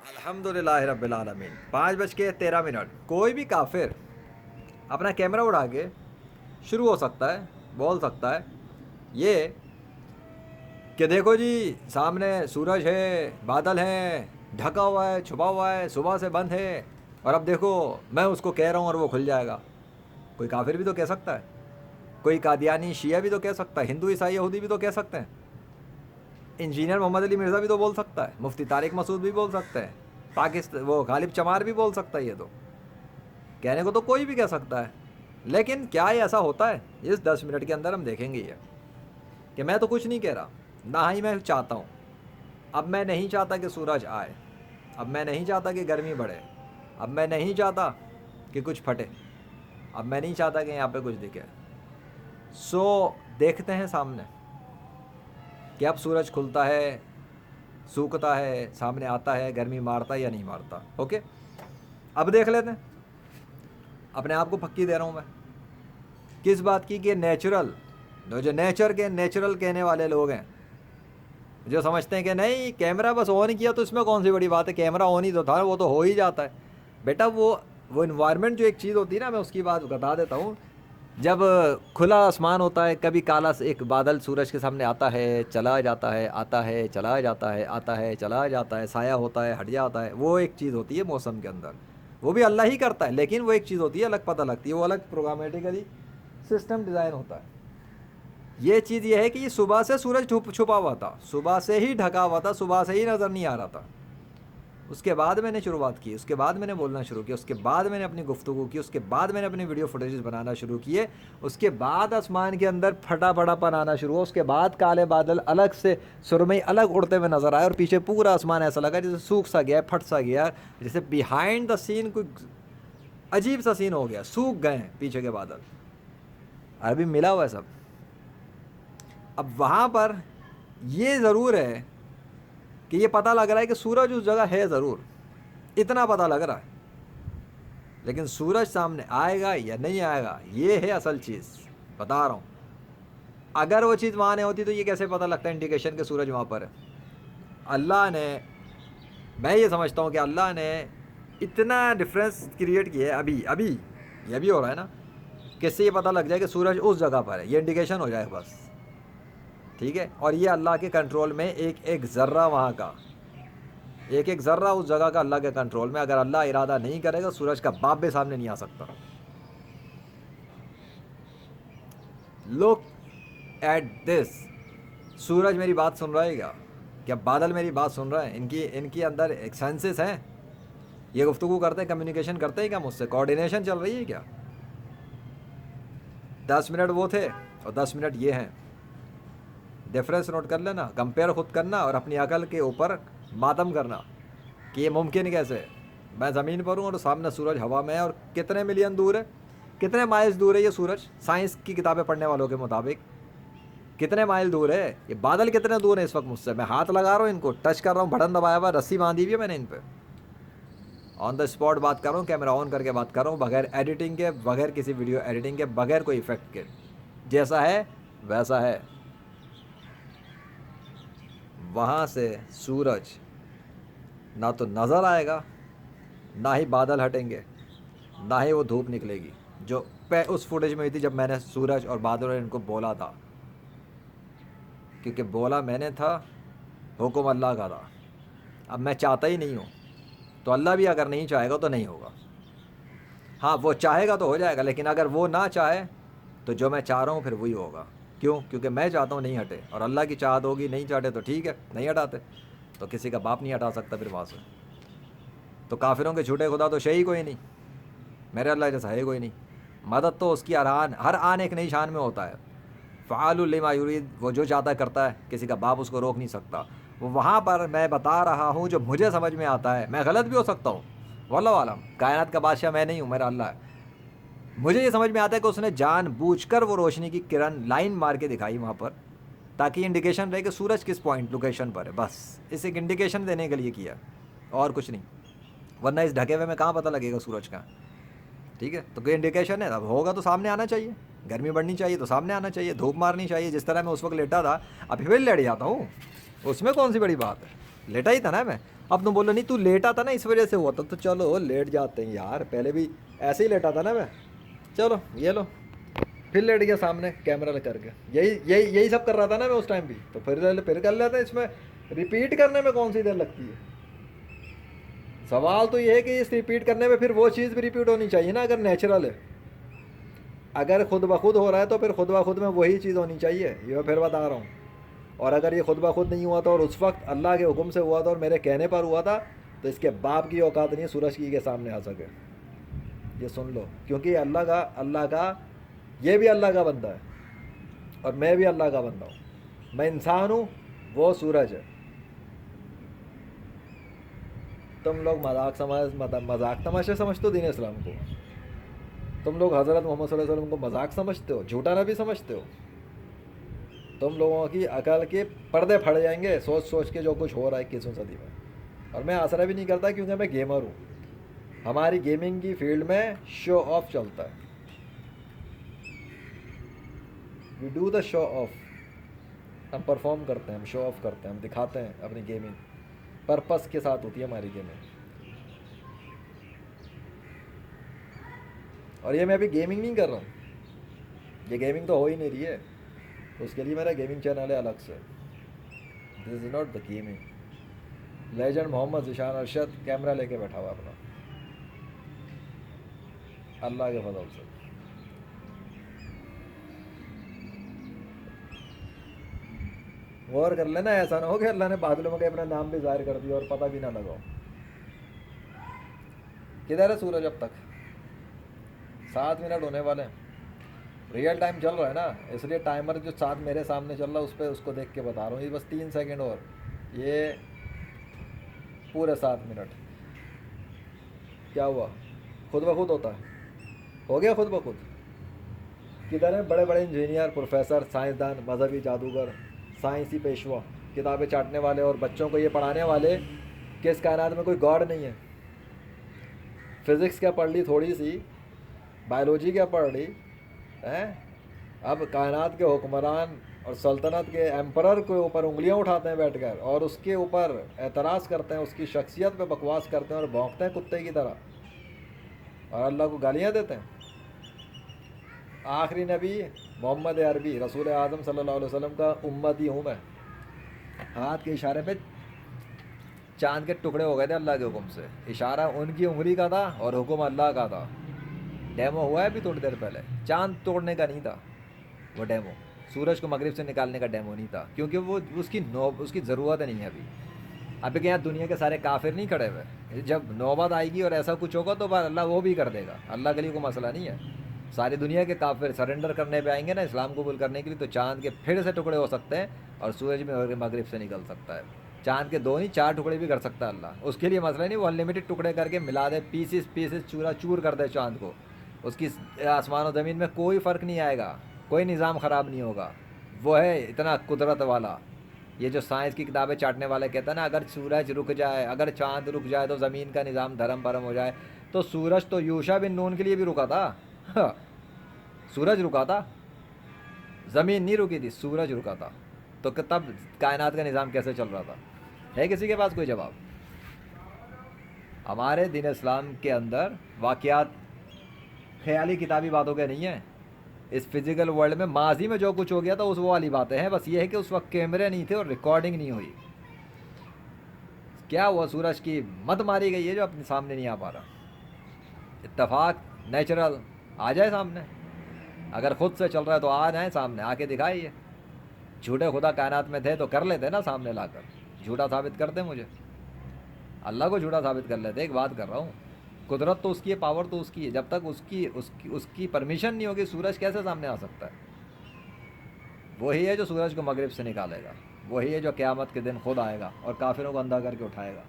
अल्हम्दुलिल्लाह रब्बिल आलमीन। 5:13। कोई भी काफिर अपना कैमरा उड़ा के शुरू हो सकता है, बोल सकता है ये कि देखो जी, सामने सूरज है, बादल हैं, ढका हुआ है, छुपा हुआ है, सुबह से बंद है, और अब देखो मैं उसको कह रहा हूँ और वो खुल जाएगा। कोई काफिर भी तो कह सकता है, कोई कादियानी शिया भी तो कह सकता है, हिंदू ईसाई यहूदी भी तो कह सकते हैं, इंजीनियर मोहम्मद अली मिर्ज़ा भी तो बोल सकता है, मुफ्ती तारिक मसूद भी बोल सकते हैं, पाकिस्तान वो गालिब चमार भी बोल सकता है। ये तो कहने को तो कोई भी कह सकता है, लेकिन क्या ये ऐसा होता है? इस 10 मिनट के अंदर हम देखेंगे ये कि मैं तो कुछ नहीं कह रहा, ना ही मैं चाहता हूँ। अब मैं नहीं चाहता कि सूरज आए, अब मैं नहीं चाहता कि गर्मी बढ़े, अब मैं नहीं चाहता कि कुछ फटे, अब मैं नहीं चाहता कि यहाँ पे कुछ दिखे। सो देखते हैं सामने कि अब सूरज खुलता है, सूखता है, सामने आता है, गर्मी मारता है या नहीं मारता। ओके, अब देख लेते हैं। अपने आप को पक्की दे रहा हूँ मैं किस बात की कि नेचुरल, जो नेचर के नेचुरल कहने वाले लोग हैं, जो समझते हैं कि नहीं कैमरा बस ऑन किया तो इसमें कौन सी बड़ी बात है, कैमरा ऑन ही तो था, वो तो हो ही जाता है। बेटा वो इन्वायरमेंट जो एक चीज़ होती है ना, मैं उसकी बात बता देता हूँ। जब खुला आसमान होता है, कभी काला एक बादल सूरज के सामने आता है, चला जाता है, आता है, चला जाता है, आता है, चला जाता है, साया होता है, हट जाता है, वो एक चीज़ होती है मौसम के अंदर। वो भी अल्लाह ही करता है, लेकिन वो एक चीज़ होती है अलग पता लगती है, वो अलग प्रोग्रामेटिकली सिस्टम डिज़ाइन होता है। ये चीज़ ये है कि ये सुबह से सूरज छुपा हुआ था, सुबह से ही ढका हुआ था, सुबह से ही नज़र नहीं आ रहा था। उसके बाद मैंने शुरुआत की, उसके बाद मैंने बोलना शुरू किया, उसके बाद मैंने अपनी गुफ्तगू की, उसके बाद मैंने अपने वीडियो फुटेजेस बनाना शुरू किए, उसके बाद आसमान के अंदर फटा बड़ापन आना शुरू हुआ, उसके बाद काले बादल अलग से सुरमई अलग उड़ते हुए नज़र आए, और पीछे पूरा आसमान ऐसा लगा जैसे सूख सा गया, फट सा गया, जैसे बिहाइंड द सीन कोई अजीब सा सीन हो गया, सूख गए पीछे के बादल, अभी मिला हुआ है सब। अब वहाँ पर ये ज़रूर है कि ये पता लग रहा है कि सूरज उस जगह है ज़रूर, इतना पता लग रहा है, लेकिन सूरज सामने आएगा या नहीं आएगा, ये है असल चीज़, बता रहा हूँ। अगर वो चीज़ वहाँ नहीं होती तो ये कैसे पता लगता है इंडिकेशन के सूरज वहाँ पर है? अल्लाह ने, मैं ये समझता हूँ कि अल्लाह ने इतना डिफरेंस क्रिएट किया है। अभी अभी ये भी हो रहा है ना, किससे ये पता लग जाए कि सूरज उस जगह पर है, ये इंडिकेशन हो जाए बस, ठीक है। और ये अल्लाह के कंट्रोल में, एक एक ज़र्रा वहाँ का, एक एक ज़र्रा उस जगह का अल्लाह के कंट्रोल में। अगर अल्लाह इरादा नहीं करेगा, सूरज का बाप भी सामने नहीं आ सकता। Look at this. सूरज मेरी बात सुन रहा है क्या बादल मेरी बात सुन रहे हैं? इनकी इनके अंदर एक सेंसेस हैं, ये गुफ्तगू करते हैं, कम्युनिकेशन करते हैं क्या मुझसे? कोऑर्डिनेशन चल रही है क्या? 10 मिनट वो थे और 10 मिनट ये हैं, डिफरेंस नोट कर लेना, कंपेयर खुद करना और अपनी अकल के ऊपर मातम करना कि ये मुमकिन कैसे है। मैं ज़मीन पर हूँ और सामने सूरज हवा में है, और कितने मिलियन दूर है, कितने माइल्स दूर है ये सूरज, साइंस की किताबें पढ़ने वालों के मुताबिक कितने माइल दूर है ये बादल, कितने दूर है इस वक्त मुझसे। मैं हाथ लगा रहा हूँ, इनको टच कर रहा हूँ, बटन दबाया हुआ, रस्सी बांधी हुई है मैंने इन पर, ऑन द स्पॉट बात कर रहा हूँ, कैमरा ऑन करके बात कर रहा हूँ, बगैर एडिटिंग के, बगैर किसी वीडियो एडिटिंग के, बगैर कोई इफेक्ट के। जैसा है वैसा है। वहाँ से सूरज ना तो नज़र आएगा, ना ही बादल हटेंगे, ना ही वो धूप निकलेगी जो उस फुटेज में हुई थी जब मैंने सूरज और बादल और इनको बोला था, क्योंकि बोला मैंने था, हुक्म अल्लाह का था। अब मैं चाहता ही नहीं हूँ, तो अल्लाह भी अगर नहीं चाहेगा तो नहीं होगा। हाँ, वो चाहेगा तो हो जाएगा, लेकिन अगर वो ना चाहे तो जो मैं चाह रहा हूँ फिर वही होगा। क्यों? क्योंकि मैं चाहता हूँ नहीं हटे, और अल्लाह की चाहत होगी नहीं चाहते तो ठीक है, नहीं हटाते, तो किसी का बाप नहीं हटा सकता फिर वहाँ से। तो काफिरों के झूठे खुदा तो शही कोई नहीं, मेरे अल्लाह जैसा है कोई नहीं। मदद तो उसकी हर आन एक नई शान में होता है। फ़ाअलुल लिमा युरीद, वो जो चाहता करता है, किसी का बाप उसको रोक नहीं सकता। वो वहाँ पर मैं बता रहा हूँ जो मुझे समझ में आता है, मैं गलत भी हो सकता हूँ, वल्लाहु आलम, कायनात का बादशाह मैं नहीं हूँ, मेरा अल्लाह है। मुझे ये समझ में आता है कि उसने जानबूझकर वो रोशनी की किरण लाइन मार के दिखाई वहाँ पर, ताकि इंडिकेशन रहे कि सूरज किस पॉइंट लोकेशन पर है, बस इस एक इंडिकेशन देने के लिए किया, और कुछ नहीं। वरना इस ढके हुए में कहाँ पता लगेगा सूरज का, ठीक है। तो कोई इंडिकेशन है, अब होगा तो सामने आना चाहिए, गर्मी बढ़नी चाहिए तो सामने आना चाहिए, धूप मारनी चाहिए। जिस तरह मैं उस वक्त लेटा था, अभी फिर लेट जाता हूँ, उसमें कौन सी बड़ी बात है। लेटा ही था ना मैं। अब तुम बोलो नहीं तू लेटा था ना इस वजह से हुआ था, तो चलो लेट जाते हैं यार, पहले भी ऐसे ही लेटा था ना मैं। चलो ये लो, फिर लेट गया सामने कैमरा करके, यही यही यही सब कर रहा था ना मैं उस टाइम भी, तो फिर कर लेते हैं। इसमें रिपीट करने में कौन सी देर लगती है? सवाल तो ये है कि इस रिपीट करने में फिर वो चीज़ भी रिपीट होनी चाहिए ना, अगर नेचुरल है। अगर खुद ब खुद हो रहा है तो फिर खुद ब खुद में वही चीज़ होनी चाहिए, ये फिर बता रहा हूँ। और अगर ये खुद ब खुद नहीं हुआ था और उस वक्त अल्लाह के हुक्म से हुआ था और मेरे कहने पर हुआ था, तो इसके बाप की औकात नहीं है सूरज की के सामने आ सके। ये सुन लो, क्योंकि अल्लाह का ये भी अल्लाह का बंदा है और मैं भी अल्लाह का बंदा हूँ। मैं इंसान हूँ, वो सूरज है। तुम लोग मजाक तमाशे समझते हो दीन इस्लाम को। तुम लोग हज़रत मोहम्मद सल्लल्लाहु अलैहि वसल्लम को मजाक समझते हो, झूठा नबी समझते हो। तुम लोगों की अकल के पर्दे फट जाएंगे सोच सोच के जो कुछ हो रहा है 21वीं सदी में। और मैं आसरा भी नहीं करता क्योंकि मैं गेमर हूँ। हमारी गेमिंग की फील्ड में शो ऑफ चलता है। We do the show off, हम परफॉर्म करते हैं, हम शो ऑफ करते हैं, हम दिखाते हैं अपनी गेमिंग। पर्पस के साथ होती है हमारी गेमिंग। और ये मैं अभी गेमिंग नहीं कर रहा हूँ, ये गेमिंग तो हो ही नहीं रही है, तो उसके लिए मेरा गेमिंग चैनल है अलग से। This is not the gaming. Legend Mohammad Zishan Arshad camera लेके बैठा हुआ अपना, अल्लाह के फजल से। गौर कर लेना, ऐसा ना हो कि अल्लाह ने बादलों में अपना नाम भी जाहिर कर दिया और पता भी ना लगाओ। किधर है सूरज? अब तक 7 मिनट होने वाले हैं। रियल टाइम चल रहा है ना, इसलिए टाइमर जो साथ मेरे सामने चल रहा है उस पर उसको देख के बता रहा हूँ। ये बस 3 सेकंड और, ये पूरे 7 मिनट। क्या हुआ? खुद ब खुद होता है, हो गया खुद ब खुद। किधर है बड़े बड़े इंजीनियर, प्रोफेसर, साइंसदान, मजहबी जादूगर, साइंसी पेशवा, किताबें चाटने वाले और बच्चों को ये पढ़ाने वाले कि इस कायनात में कोई गॉड नहीं है। फिज़िक्स क्या पढ़ ली थोड़ी सी, बायोलॉजी क्या पढ़ ली हैं? अब कायनात के हुक्मरान और सल्तनत के एम्परर के ऊपर उंगलियां उठाते हैं बैठकर और उसके ऊपर एतराज़ करते हैं, उसकी शख्सियत पे बकवास करते हैं और भौंकते हैं कुत्ते की तरह, और अल्लाह को गालियां देते हैं। आखिरी नबी मोहम्मद अरबी रसूल आज़म सल्लल्लाहु अलैहि वसल्लम का उम्मती हूँ मैं। हाथ के इशारे पे चांद के टुकड़े हो गए थे अल्लाह के हुक्म से। इशारा उनकी उंगली का था और हुक्म अल्लाह का था। डेमो हुआ है अभी थोड़ी देर पहले, चांद तोड़ने का नहीं था वो डेमो, सूरज को मगरिब से निकालने का डेमो नहीं था, क्योंकि वो उसकी ज़रूरत नहीं है अभी। अभी के यहाँ दुनिया के सारे काफिर नहीं खड़े हुए, जब नौबत आएगी और ऐसा कुछ होगा तो अल्लाह वो भी कर देगा, अल्लाह के लिए कोई मसला नहीं है। सारी दुनिया के काफिर सरेंडर करने पे आएंगे ना इस्लाम कबूल करने के लिए, तो चांद के फिर से टुकड़े हो सकते हैं और सूरज में होकर मगरिब से निकल सकता है। चांद के 2 नहीं 4 टुकड़े भी कर सकता है अल्लाह, उसके लिए मसला नहीं। वो अनलिमिटेड टुकड़े करके मिला दे, पीसेस पीसेस चूरा चूर कर दे चांद को, उसकी आसमान और ज़मीन में कोई फ़र्क नहीं आएगा, कोई निज़ाम ख़राब नहीं होगा। वो है इतना कुदरत वाला। ये जो साइंस की किताबें चाटने वाले कहते हैं ना, अगर सूरज रुक जाए, अगर चांद रुक जाए तो ज़मीन का निज़ाम धर्म परम हो जाए, तो सूरज तो यूशा बिन नून के लिए भी रुका था। सूरज रुका था, ज़मीन नहीं रुकी थी, सूरज रुका था। तो तब कायनात का निज़ाम कैसे चल रहा था? है किसी के पास कोई जवाब? हमारे दीन इस्लाम के अंदर वाक़यात ख्याली किताबी बातों के नहीं है। इस फिज़िकल वर्ल्ड में माजी में जो कुछ हो गया था उस वो वाली बातें हैं। बस ये है कि उस वक्त कैमरे नहीं थे और रिकॉर्डिंग नहीं हुई। क्या हुआ? सूरज की मत मारी गई है जो अपने सामने नहीं आ पा रहा। इत्तफाक नेचुरल आ जाए सामने, अगर खुद से चल रहा है तो आ जाए सामने, आके दिखाइए। झूठे खुदा कायनात में थे तो कर लेते ना सामने लाकर, झूठा साबित करते मुझे, अल्लाह को झूठा साबित कर लेते। एक बात कर रहा हूँ, कुदरत तो उसकी है, पावर तो उसकी है, जब तक उसकी परमिशन नहीं होगी सूरज कैसे सामने आ सकता है? वही है जो सूरज को मगरिब से निकालेगा, वही है जो क़यामत के दिन खुद आएगा और काफिरों को अंधा करके उठाएगा।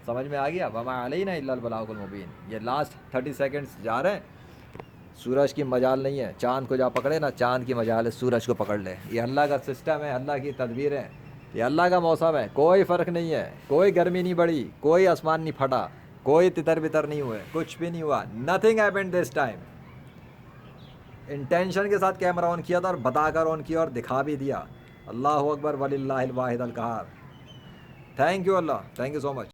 समझ में आ गया? वमा अलैना इल्लल बलागुल मुबीन। ये लास्ट 30 सेकंड्स जा रहे हैं, सूरज की मजाल नहीं है। चांद को जा पकड़े ना, चांद की मजाल है सूरज को पकड़ ले। ये अल्लाह का सिस्टम है, अल्लाह की तदबीर है, ये अल्लाह का मौसम है। कोई फ़र्क नहीं है, कोई गर्मी नहीं बढ़ी, कोई आसमान नहीं फटा, कोई तितर बितर नहीं हुए, कुछ भी नहीं हुआ। Nothing happened this time. Intention के साथ कैमरा ऑन किया था और बताकर ऑन किया और दिखा भी दिया। अल्लाह अकबर वलिल्लाहिल वाहिदुल क़हार। थैंक यू अल्लाह, थैंक यू सो मच।